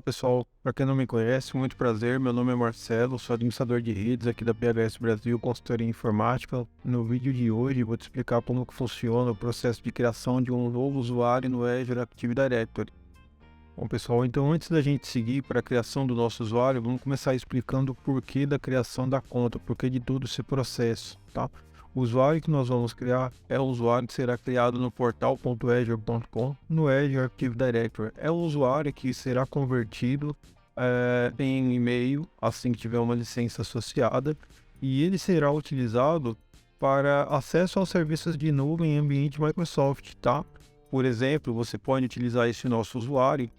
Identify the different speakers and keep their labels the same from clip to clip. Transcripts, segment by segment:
Speaker 1: pessoal, para quem não me conhece, muito prazer, meu nome é Marcelo, sou administrador de redes aqui da PHS Brasil, consultoria informática. No vídeo de hoje vou te explicar como que funciona o processo de criação de um novo usuário no Azure Active Directory. Bom pessoal, então antes da gente seguir para a criação do nosso usuário, vamos começar explicando o porquê da criação da conta, o porquê de todo esse processo, tá? O usuário que nós vamos criar é um usuário que será criado no portal.azure.com, no Azure Active Directory. É um usuário que será convertido em e-mail assim que tiver uma licença associada, e ele será utilizado para acesso aos serviços de nuvem em ambiente Microsoft, tá? Por exemplo, você pode utilizar esse nosso usuário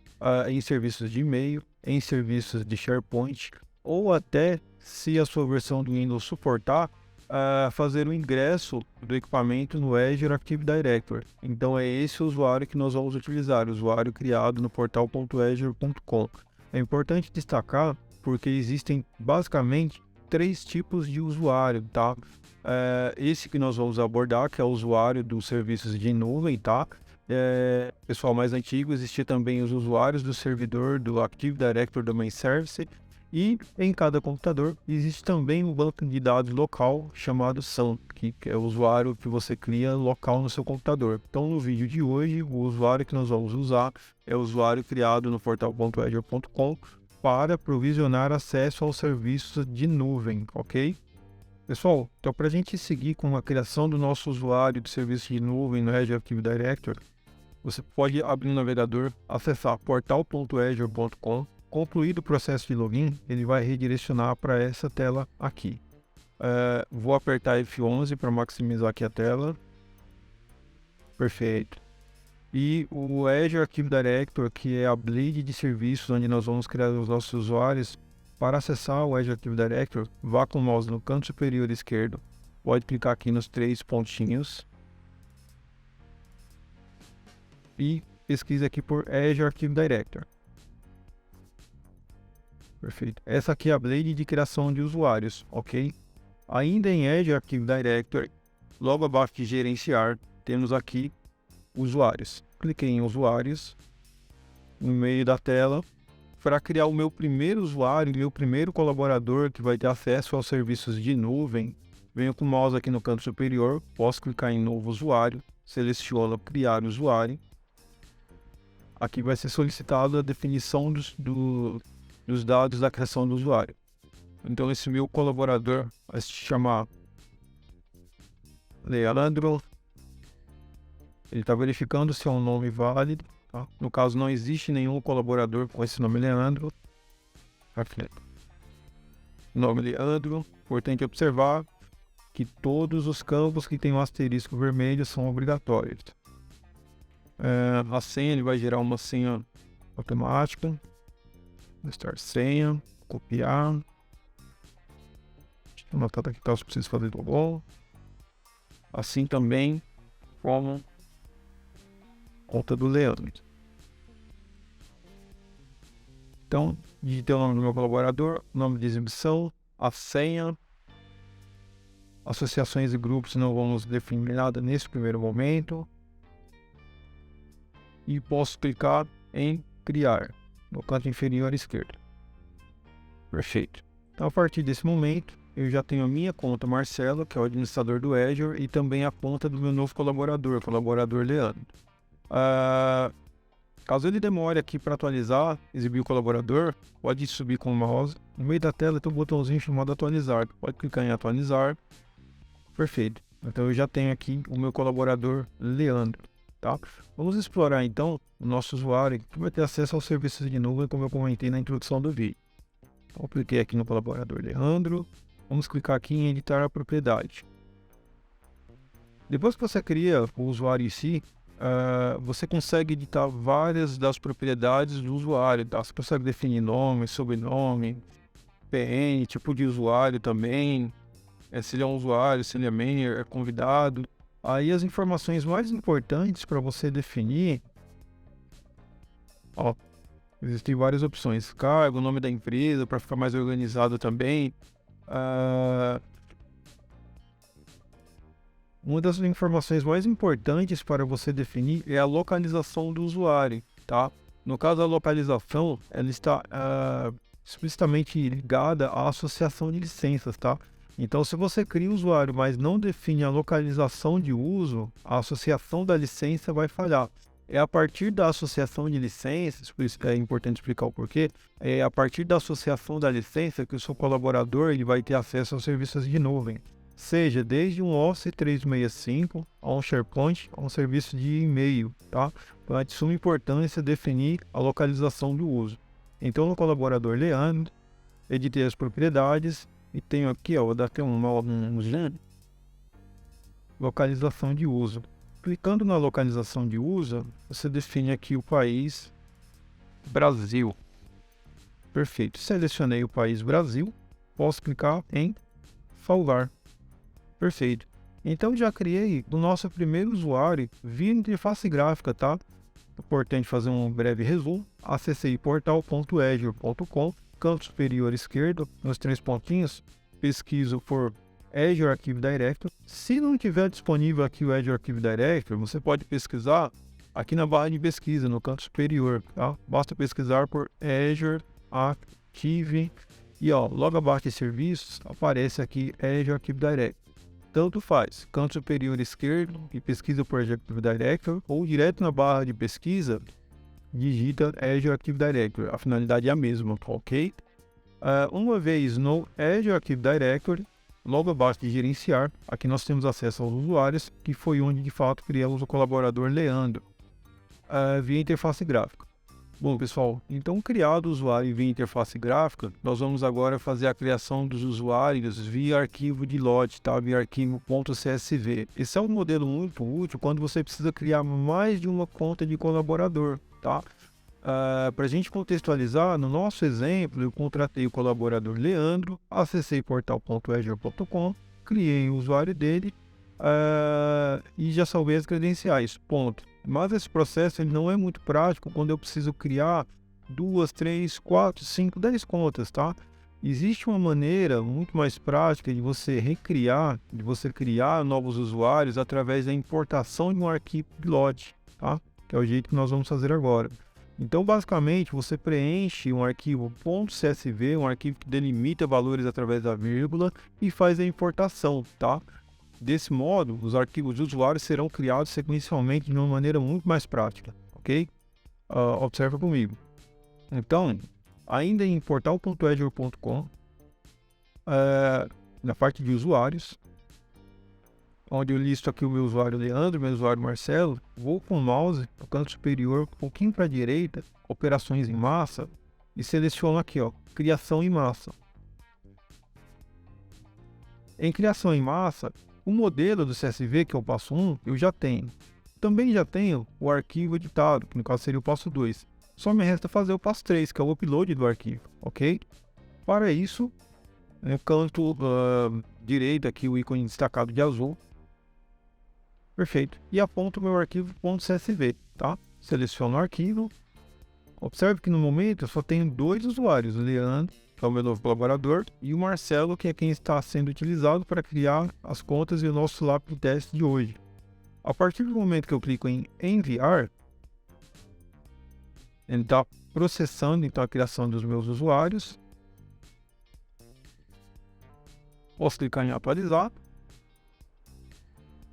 Speaker 1: em serviços de e-mail, em serviços de SharePoint, ou até, se a sua versão do Windows suportar, fazer o ingresso do equipamento no Azure Active Directory. Então é esse usuário que nós vamos utilizar, o usuário criado no portal.azure.com. É importante destacar porque existem basicamente 3 tipos de usuário, tá? Esse que nós vamos abordar, que é o usuário dos serviços de nuvem, tá? Pessoal mais antigo, existia também os usuários do servidor do Active Directory Domain Service, e em cada computador existe também um banco de dados local chamado SAM, que é o usuário que você cria local no seu computador. Então no vídeo de hoje, o usuário que nós vamos usar é o usuário criado no portal.azure.com para provisionar acesso aos serviços de nuvem, ok? Pessoal, então para a gente seguir com a criação do nosso usuário de serviço de nuvem no Azure Active Directory, você pode abrir o navegador, acessar portal.azure.com. Concluído o processo de login, ele vai redirecionar para essa tela aqui. Vou apertar F11 para maximizar aqui a tela. Perfeito. E o Azure Active Directory, que é a blade de serviços onde nós vamos criar os nossos usuários, para acessar o Azure Active Directory, vá com o mouse no canto superior esquerdo. Pode clicar aqui nos 3 pontinhos. E pesquise aqui por Azure Active Directory. Perfeito. Essa aqui é a blade de criação de usuários, ok? Ainda em Azure Active Directory, logo abaixo de gerenciar, temos aqui usuários. Cliquei em usuários, no meio da tela, para criar o meu primeiro usuário, meu primeiro colaborador que vai ter acesso aos serviços de nuvem. Venho com o mouse aqui no canto superior, posso clicar em novo usuário, seleciono criar usuário. Aqui vai ser solicitado a definição dos dados da criação do usuário. Então esse meu colaborador vai se chamar Leandro. Ele está verificando se é um nome válido, tá? No caso não existe nenhum colaborador com esse nome Leandro. Aqui. Nome Leandro. Importante observar que todos os campos que tem um asterisco vermelho são obrigatórios. A senha, ele vai gerar uma senha automática. Listar senha, copiar. Deixa eu anotar aqui caso precise fazer do bom. Assim também como conta do Leandro. Então, digitei o nome do meu colaborador, nome de exibição, a senha. Associações e grupos não vamos definir nada nesse primeiro momento. E posso clicar em criar no canto inferior esquerdo. Perfeito. Então, a partir desse momento, eu já tenho a minha conta Marcelo, que é o administrador do Azure, e também a conta do meu novo colaborador, Leandro. Caso ele demore aqui para atualizar, exibir o colaborador, pode subir com o mouse. No meio da tela tem um botãozinho chamado atualizar. Pode clicar em atualizar. Perfeito. Então eu já tenho aqui o meu colaborador Leandro. Tá? Vamos explorar então o nosso usuário que vai ter acesso aos serviços de nuvem, como eu comentei na introdução do vídeo. Então, eu cliquei aqui no colaborador Leandro. Vamos clicar aqui em editar a propriedade. Depois que você cria o usuário em si, você consegue editar várias das propriedades do usuário. Tá? Você consegue definir nome, sobrenome, PN, tipo de usuário também. Se ele é um usuário, se ele é member, é convidado. Aí as informações mais importantes para você definir, existem várias opções. Cargo, nome da empresa, para ficar mais organizado também. Uma das informações mais importantes para você definir é a localização do usuário, tá? No caso da localização, ela está explicitamente ligada à associação de licenças, tá? Então, se você cria o usuário, mas não define a localização de uso, a associação da licença vai falhar. É a partir da associação de licenças, por isso que é importante explicar o porquê, é a partir da associação da licença que o seu colaborador ele vai ter acesso aos serviços de nuvem, seja desde um Office 365 a um SharePoint, a um serviço de e-mail, tá? Então é de suma importância definir a localização do uso. Então, no colaborador Leandro, editei as propriedades e tenho aqui, ó, vou dar até um localização de uso. Clicando na localização de uso, você define aqui o país Brasil. Perfeito. Selecionei o país Brasil, posso clicar em salvar. Perfeito. Então já criei o nosso primeiro usuário via interface gráfica, tá? Importante fazer um breve resumo. Acessei portal.azure.com, canto superior esquerdo, nos 3 pontinhos, pesquiso por Azure Active Directory. Se não tiver disponível aqui o Azure Active Directory, você pode pesquisar aqui na barra de pesquisa, no canto superior, tá? Basta pesquisar por Azure Active e ó, logo abaixo de serviços aparece aqui Azure Active Directory. Tanto faz, canto superior esquerdo e pesquisa por Azure Active Directory, ou direto na barra de pesquisa, digita Azure Active Directory. A finalidade é a mesma, ok? Uma vez no Azure Active Directory, logo abaixo de gerenciar, aqui nós temos acesso aos usuários, que foi onde de fato criamos o colaborador Leandro, via interface gráfica. Bom, pessoal, então criado o usuário via interface gráfica, nós vamos agora fazer a criação dos usuários via arquivo de lote, tá? Via arquivo .csv. Esse é um modelo muito útil quando você precisa criar mais de uma conta de colaborador, tá? Para a gente contextualizar, no nosso exemplo, eu contratei o colaborador Leandro, acessei portal.azure.com, criei o usuário dele e já salvei as credenciais, ponto. Mas esse processo ele não é muito prático quando eu preciso criar 2, 3, 4, 5, 10 contas, tá? Existe uma maneira muito mais prática de você recriar, de você criar novos usuários através da importação de um arquivo de lote, tá? Que é o jeito que nós vamos fazer agora. Então, basicamente, você preenche um arquivo .csv, um arquivo que delimita valores através da vírgula e faz a importação, tá? Desse modo, os arquivos de usuário serão criados sequencialmente de uma maneira muito mais prática, ok? Observa comigo. Então, ainda em portal.azure.com, na parte de usuários, onde eu listo aqui o meu usuário Leandro, meu usuário Marcelo, vou com o mouse no canto superior, um pouquinho para a direita, operações em massa, e seleciono aqui, ó, criação em massa. Em criação em massa, o modelo do CSV, que é o passo 1, eu já tenho. Também já tenho o arquivo editado, que no caso seria o passo 2. Só me resta fazer o passo 3, que é o upload do arquivo, ok? Para isso, no canto direito aqui, o ícone destacado de azul. Perfeito. E aponto o meu arquivo .csv, tá? Seleciono o arquivo. Observe que no momento eu só tenho 2 usuários, o Leandro, que é o meu novo colaborador, e o Marcelo, que é quem está sendo utilizado para criar as contas e o nosso lápis de teste de hoje. A partir do momento que eu clico em enviar, ele está processando então a criação dos meus usuários. Posso clicar em atualizar.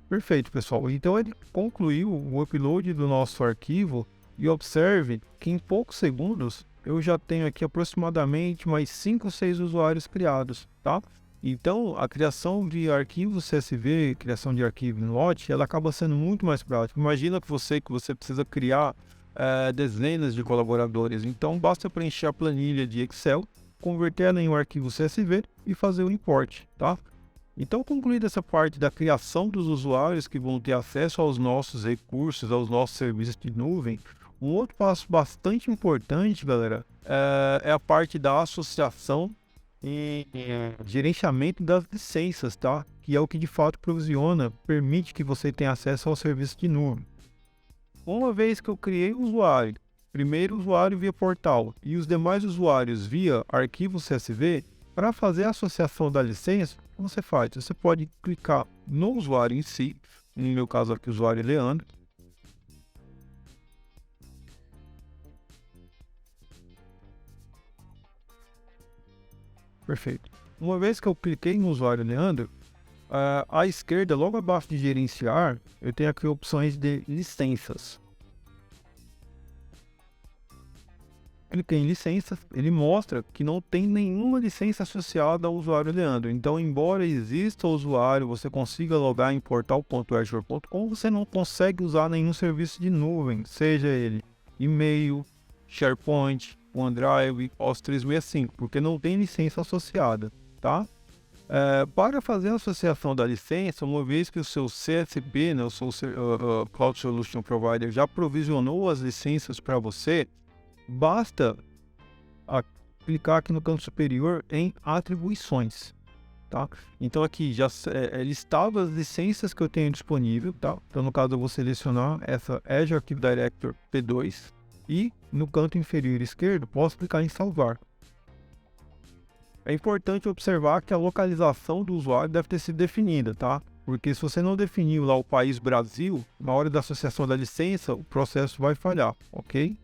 Speaker 1: Perfeito, pessoal. Então ele concluiu o upload do nosso arquivo e observe que em poucos segundos eu já tenho aqui aproximadamente mais 5 ou 6 usuários criados, tá? Então, a criação de arquivos CSV, criação de arquivo em lote, ela acaba sendo muito mais prática. Imagina que você precisa criar dezenas de colaboradores. Então, basta preencher a planilha de Excel, converter ela em um arquivo CSV e fazer o import, tá? Então, concluída essa parte da criação dos usuários que vão ter acesso aos nossos recursos, aos nossos serviços de nuvem, um outro passo bastante importante, galera, é a parte da associação e gerenciamento das licenças, tá? Que é o que de fato provisiona, permite que você tenha acesso ao serviço de nuvem. Uma vez que eu criei o usuário, primeiro usuário via portal e os demais usuários via arquivo CSV, para fazer a associação da licença, como você faz? Você pode clicar no usuário em si, no meu caso aqui o usuário é Leandro. Perfeito. Uma vez que eu cliquei no usuário Leandro, à esquerda, logo abaixo de gerenciar, eu tenho aqui opções de licenças. Cliquei em licenças, ele mostra que não tem nenhuma licença associada ao usuário Leandro. Então, embora exista o usuário, você consiga logar em portal.azure.com, você não consegue usar nenhum serviço de nuvem, seja ele e-mail, SharePoint, OneDrive, Office 365, porque não tem licença associada, tá? Para fazer a associação da licença, uma vez que o seu CSP, né, o seu Cloud Solution Provider, já provisionou as licenças para você, basta clicar aqui no canto superior em atribuições, tá? Então aqui já listava as licenças que eu tenho disponível, tá? Então no caso eu vou selecionar essa Azure Active Directory P2 e no canto inferior esquerdo posso clicar em salvar. É importante observar que a localização do usuário deve ter sido definida, tá? Porque se você não definiu lá o país Brasil, na hora da associação da licença, o processo vai falhar, ok?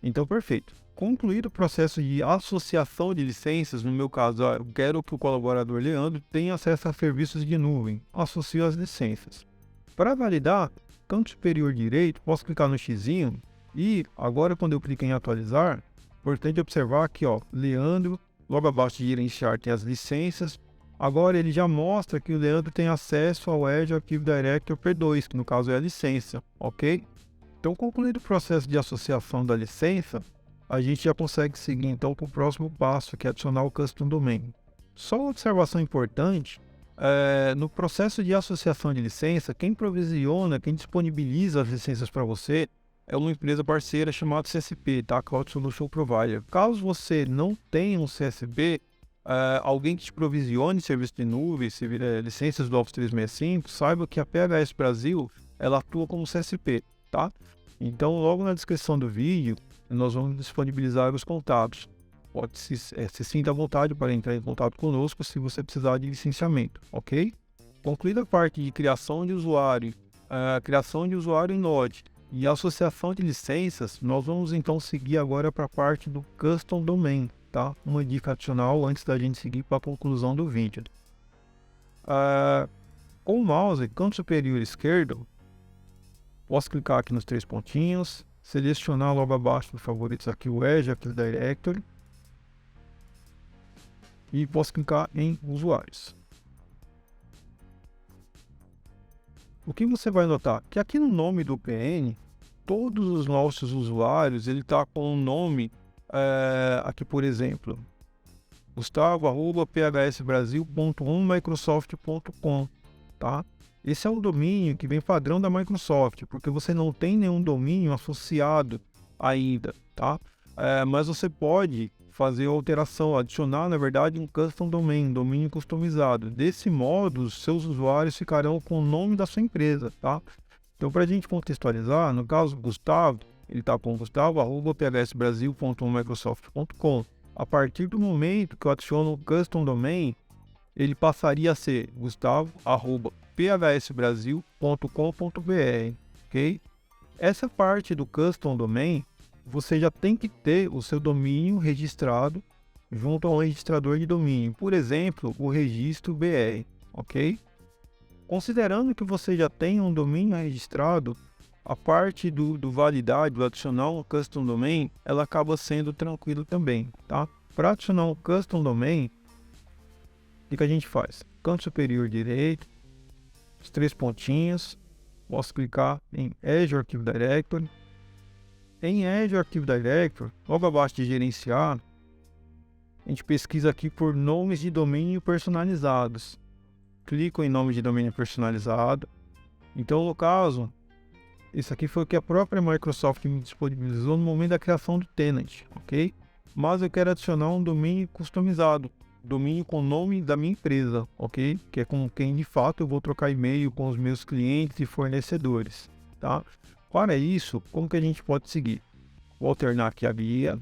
Speaker 1: Então, perfeito. Concluído o processo de associação de licenças, no meu caso, eu quero que o colaborador Leandro tenha acesso a serviços de nuvem. Associo as licenças. Para validar, canto superior direito, posso clicar no xizinho e agora quando eu clico em atualizar, importante observar aqui, ó, Leandro, logo abaixo de gerenciar tem as licenças. Agora ele já mostra que o Leandro tem acesso ao Azure Active Directory P2, que no caso é a licença, ok? Então, concluído o processo de associação da licença, a gente já consegue seguir então para o próximo passo, que é adicionar o Custom Domain. Só uma observação importante, no processo de associação de licença, quem provisiona, quem disponibiliza as licenças para você é uma empresa parceira chamada CSP, tá? Cloud Solution Provider. Caso você não tenha um CSP, alguém que te provisione serviço de nuvem, licenças do Office 365, saiba que a PHS Brasil, ela atua como CSP, tá? Então, logo na descrição do vídeo, nós vamos disponibilizar os contatos. Pode se sinta à vontade para entrar em contato conosco se você precisar de licenciamento, ok? Concluída a parte de criação de usuário, em Node e associação de licenças, nós vamos então seguir agora para a parte do Custom Domain, tá? Uma dica adicional antes da gente seguir para a conclusão do vídeo. Com o mouse, canto superior esquerdo, posso clicar aqui nos três pontinhos, selecionar logo abaixo dos favoritos aqui o Azure Active Directory e posso clicar em usuários. O que você vai notar? Que aqui no nome do PN, todos os nossos usuários, ele está com um nome, aqui por exemplo, gustavo@phsbrasil.1microsoft.com, tá? Esse é um domínio que vem padrão da Microsoft, porque você não tem nenhum domínio associado ainda, tá? Mas você pode fazer a alteração, adicionar, na verdade, um custom domain, domínio customizado. Desse modo, os seus usuários ficarão com o nome da sua empresa, tá? Então, para a gente contextualizar, no caso, Gustavo, ele está com gustavo@phsbrasil.microsoft.com. A partir do momento que eu adiciono o custom domain, ele passaria a ser gustavo@phsbrasil.com.br, ok? Essa parte do custom domain, você já tem que ter o seu domínio registrado junto a um registrador de domínio, por exemplo, o registro BR, ok? Considerando que você já tem um domínio registrado, a parte do validade, do adicionar um custom domain, ela acaba sendo tranquilo também, tá? Para adicionar um custom domain, o que a gente faz? Canto superior direito, os três pontinhos, posso clicar em Azure Active Directory. Em Azure Active Directory, logo abaixo de gerenciar, a gente pesquisa aqui por nomes de domínio personalizados. Clico em nome de domínio personalizado. Então, no caso, isso aqui foi o que a própria Microsoft me disponibilizou no momento da criação do tenant, ok? Mas eu quero adicionar um domínio customizado, domínio com o nome da minha empresa, ok? Que é com quem de fato eu vou trocar e-mail com os meus clientes e fornecedores, tá? Para isso, como que a gente pode seguir? Vou alternar aqui a guia.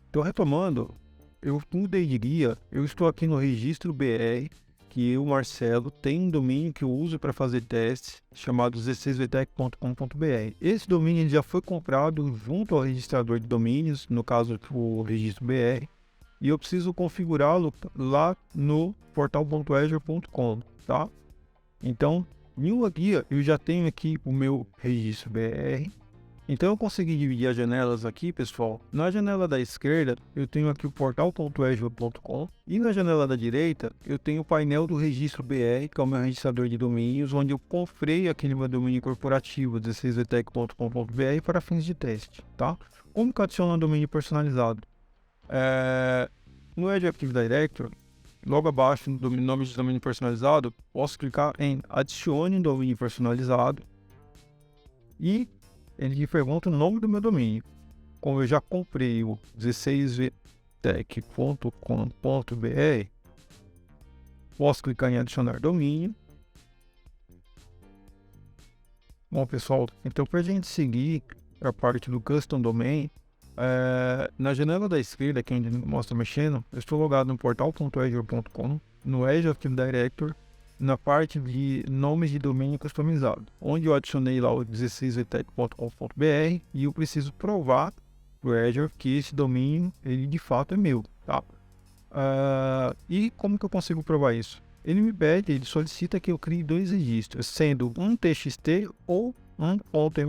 Speaker 1: Então, retomando, eu mudei de guia, eu estou aqui no registro BR, que eu, Marcelo, tem um domínio que eu uso para fazer testes, chamado 16vtec.com.br. Esse domínio já foi comprado junto ao registrador de domínios, no caso o registro BR, e eu preciso configurá-lo lá no portal.azure.com, tá? Então, em uma guia, eu já tenho aqui o meu registro BR. Então, eu consegui dividir as janelas aqui, pessoal. Na janela da esquerda, eu tenho aqui o portal.azure.com e na janela da direita, eu tenho o painel do registro BR, que é o meu registrador de domínios, onde eu comprei aquele meu domínio corporativo 16vtec.com.br para fins de teste, tá? Como que adiciona um domínio personalizado? No Azure Active Directory, logo abaixo no nome de domínio personalizado, posso clicar em adicione um domínio personalizado e ele me pergunta o nome do meu domínio. Como eu já comprei o 16vtec.com.br, posso clicar em adicionar domínio. Bom, pessoal, então para a gente seguir a parte do Custom Domain, na janela da esquerda, que ainda mostra mexendo, eu estou logado no portal.azure.com, no Azure Active Directory, na parte de nomes de domínio customizado, onde eu adicionei lá o 16vtec.com.br e eu preciso provar para o Azure que esse domínio ele de fato é meu, tá? E como que eu consigo provar isso? Ele solicita que eu crie 2 registros, sendo um TXT ou um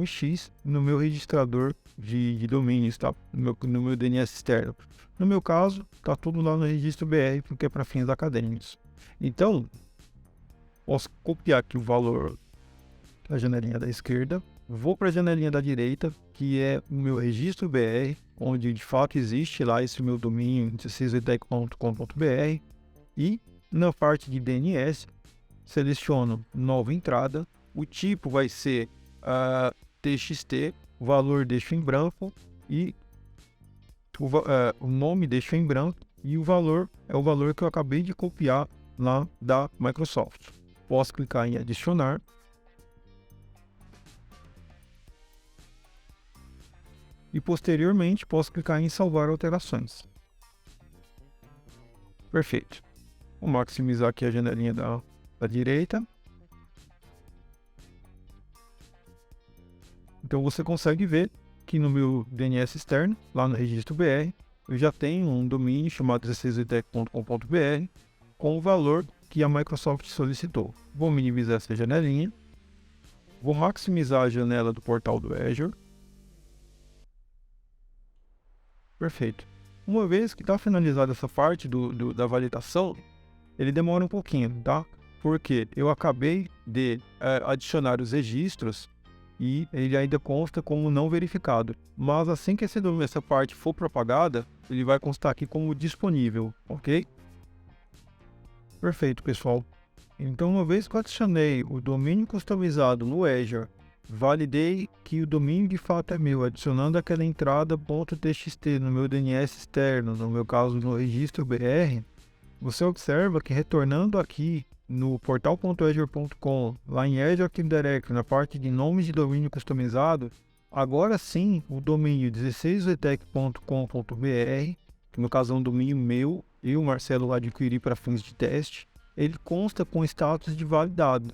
Speaker 1: .mx no meu registrador de domínios, tá? No meu DNS externo. No meu caso, tá tudo lá no registro BR, porque é para fins acadêmicos. Então, posso copiar aqui o valor da janelinha da esquerda, vou para a janelinha da direita, que é o meu registro BR, onde de fato existe lá esse meu domínio 16vtec.com.br, e na parte de DNS, seleciono nova entrada, o tipo vai ser TXT, o valor deixo em branco e o nome deixo em branco e o valor é o valor que eu acabei de copiar lá da Microsoft. Posso clicar em adicionar. E posteriormente posso clicar em salvar alterações. Perfeito. Vou maximizar aqui a janelinha da direita. Então você consegue ver que no meu DNS externo, lá no registro BR, eu já tenho um domínio chamado 16vtec.com.br com o valor que a Microsoft solicitou. Vou minimizar essa janelinha. Vou maximizar a janela do portal do Azure. Perfeito. Uma vez que está finalizada essa parte da validação, ele demora um pouquinho, tá? Porque eu acabei de adicionar os registros e ele ainda consta como não verificado. Mas assim que essa parte for propagada, ele vai constar aqui como disponível, ok? Perfeito, pessoal. Então, uma vez que eu adicionei o domínio customizado no Azure, validei que o domínio de fato é meu, adicionando aquela entrada .txt no meu DNS externo, no meu caso no registro BR, você observa que retornando aqui no portal.azure.com, lá em Azure Active Directory, na parte de nomes de domínio customizado, agora sim o domínio 16vtec.com.br, que no caso é um domínio meu, eu e o Marcelo adquiri para fins de teste, ele consta com status de validado.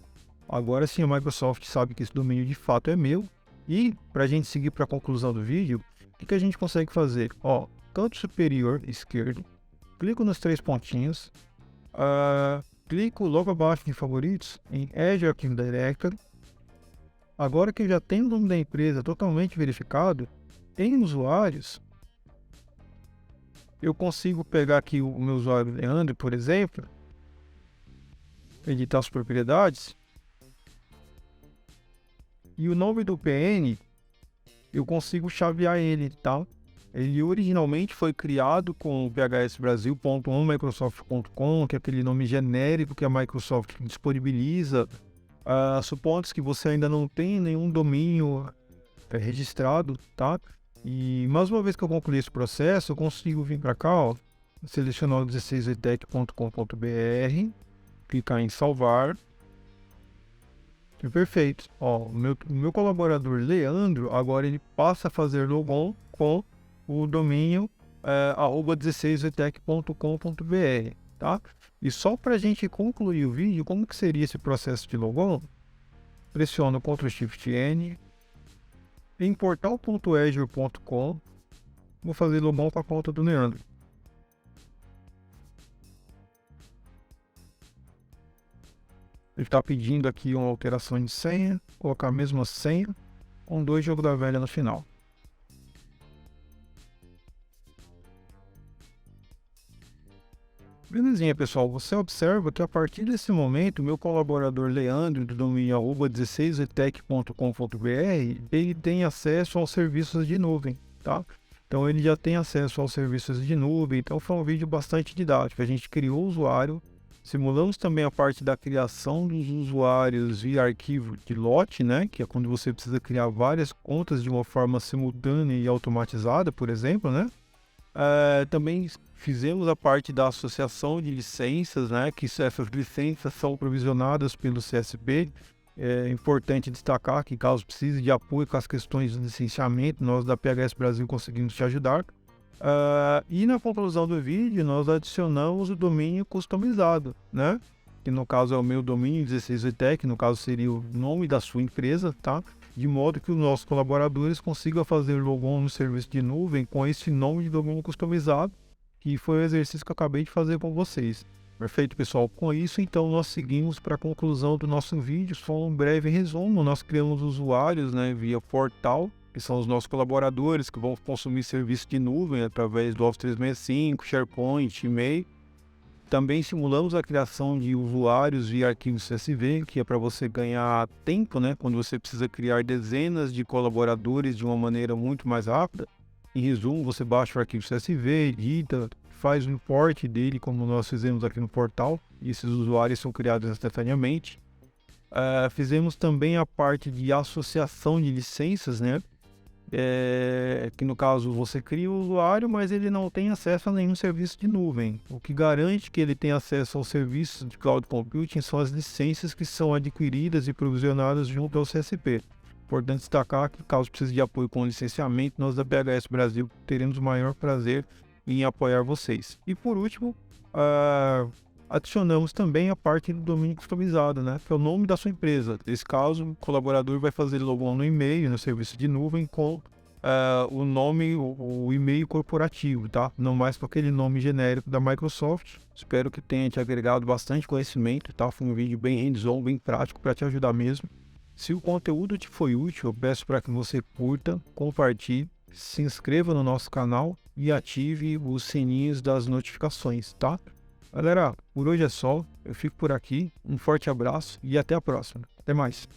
Speaker 1: Agora sim a Microsoft sabe que esse domínio de fato é meu. E para a gente seguir para a conclusão do vídeo, o que a gente consegue fazer? Ó, canto superior esquerdo, clico nos 3 pontinhos, clico logo abaixo de favoritos em Azure Active Directory. Agora que eu já tenho o nome da empresa totalmente verificado, em usuários, eu consigo pegar aqui o meu usuário Leandro, por exemplo, editar as propriedades, e o nome do PN, eu consigo chavear ele, tá? Ele originalmente foi criado com o phsbrasil.onmicrosoft.com, que é aquele nome genérico que a Microsoft disponibiliza. Supondo que você ainda não tem nenhum domínio registrado, tá? E mais uma vez que eu concluir esse processo, eu consigo vir para cá, ó, selecionar o 16vtec.com.br, clicar em salvar. Perfeito. Ó, o meu colaborador Leandro, agora ele passa a fazer logon com o domínio @16vtec.com.br, tá? E só para a gente concluir o vídeo, como que seria esse processo de logon? Pressiono Ctrl Shift N, em portal.azure.com, vou fazer logon para a conta do Leandro. Ele está pedindo aqui uma alteração de senha, colocar a mesma senha, com 2 jogo da velha no final. Belezinha, pessoal, você observa que a partir desse momento, o meu colaborador Leandro, do domínio @16etec.com.br, ele tem acesso aos serviços de nuvem, tá? Então ele já tem acesso aos serviços de nuvem, então foi um vídeo bastante didático. A gente criou o usuário, simulamos também a parte da criação dos usuários via arquivo de lote, né? Que é quando você precisa criar várias contas de uma forma simultânea e automatizada, por exemplo, né? Também fizemos a parte da associação de licenças, né, que essas licenças são provisionadas pelo CSP. É importante destacar que, caso precise de apoio com as questões de licenciamento, nós da PHS Brasil conseguimos te ajudar. E na conclusão do vídeo, nós adicionamos o domínio customizado, né, que no caso é o meu domínio 16etec, no caso seria o nome da sua empresa, tá? De modo que os nossos colaboradores consigam fazer logon no serviço de nuvem com esse nome de domínio customizado, que foi o exercício que eu acabei de fazer com vocês. Perfeito, pessoal? Com isso, então, nós seguimos para a conclusão do nosso vídeo. Só um breve resumo: nós criamos usuários, né, via portal, que são os nossos colaboradores que vão consumir serviço de nuvem através do Office 365, SharePoint, e-mail. Também simulamos a criação de usuários via arquivo CSV, que é para você ganhar tempo, né? Quando você precisa criar dezenas de colaboradores de uma maneira muito mais rápida. Em resumo, você baixa o arquivo CSV, edita, faz o import dele, como nós fizemos aqui no portal, e esses usuários são criados instantaneamente. Fizemos também a parte de associação de licenças, né? Que no caso você cria o usuário, mas ele não tem acesso a nenhum serviço de nuvem. O que garante que ele tenha acesso aos serviços de cloud computing são as licenças que são adquiridas e provisionadas junto ao CSP. Importante destacar que, caso precise de apoio com licenciamento, nós da PHS Brasil teremos o maior prazer em apoiar vocês. E por último, adicionamos também a parte do domínio customizado, né, que é o nome da sua empresa. Nesse caso, o colaborador vai fazer logon no e-mail, no serviço de nuvem, com o nome, o e-mail corporativo, tá? Não mais com aquele nome genérico da Microsoft. Espero que tenha te agregado bastante conhecimento, tá? Foi um vídeo bem hands-on, bem prático para te ajudar mesmo. Se o conteúdo te foi útil, eu peço para que você curta, compartilhe, se inscreva no nosso canal e ative os sininhos das notificações, tá? Galera, por hoje é só. Eu fico por aqui. Um forte abraço e até a próxima. Até mais.